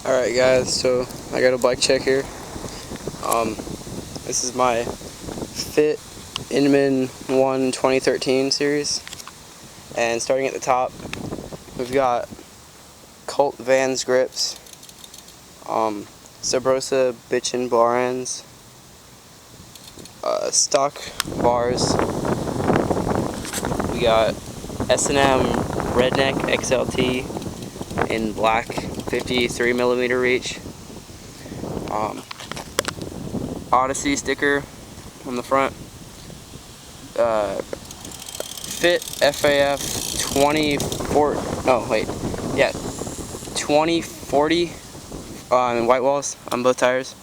Alright guys, so I got a bike check here. This is my Fit Inman 1 2013 series. And starting at the top, we've got Colt Vans grips, Sabrosa bitchin' bar ends, stock bars. We got S&M Redneck XLT in black 53mm reach. Odyssey sticker on the front. Fit FAF 2040 in white walls on both tires.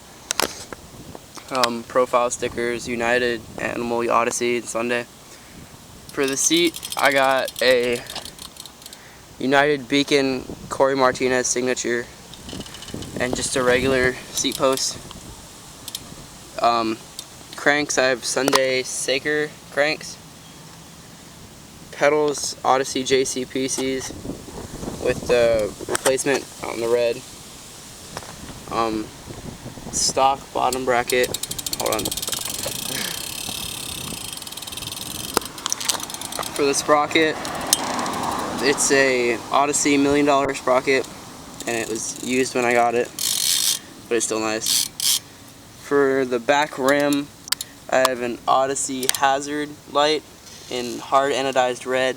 Profile stickers, United, Animal, Odyssey, and Sunday. For the seat, I got a United Beacon Corey Martinez signature and just a regular seat post. Cranks, I have Sunday Saker cranks. Pedals, Odyssey JCPCs with the replacement on the red. Stock bottom bracket. Hold on. For the sprocket, it's a Odyssey $1 million sprocket, and it was used when I got it, but it's still nice. For the back rim, I have an Odyssey Hazard light in hard anodized red,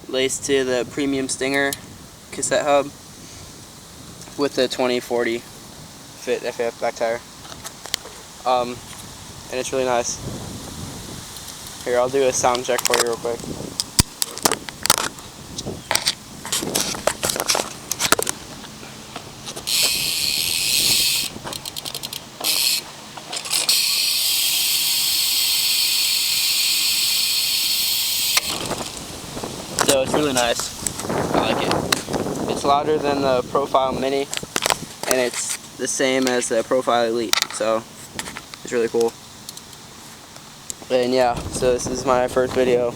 laced to the Premium Stinger cassette hub with the 2040 Fit FAF back tire. And it's really nice. Here, I'll do a sound check for you real quick. So it's really nice. I like it. It's louder than the Profile Mini, and it's the same as the Profile Elite, so it's really cool. And yeah, so this is my first video,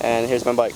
and here's my bike.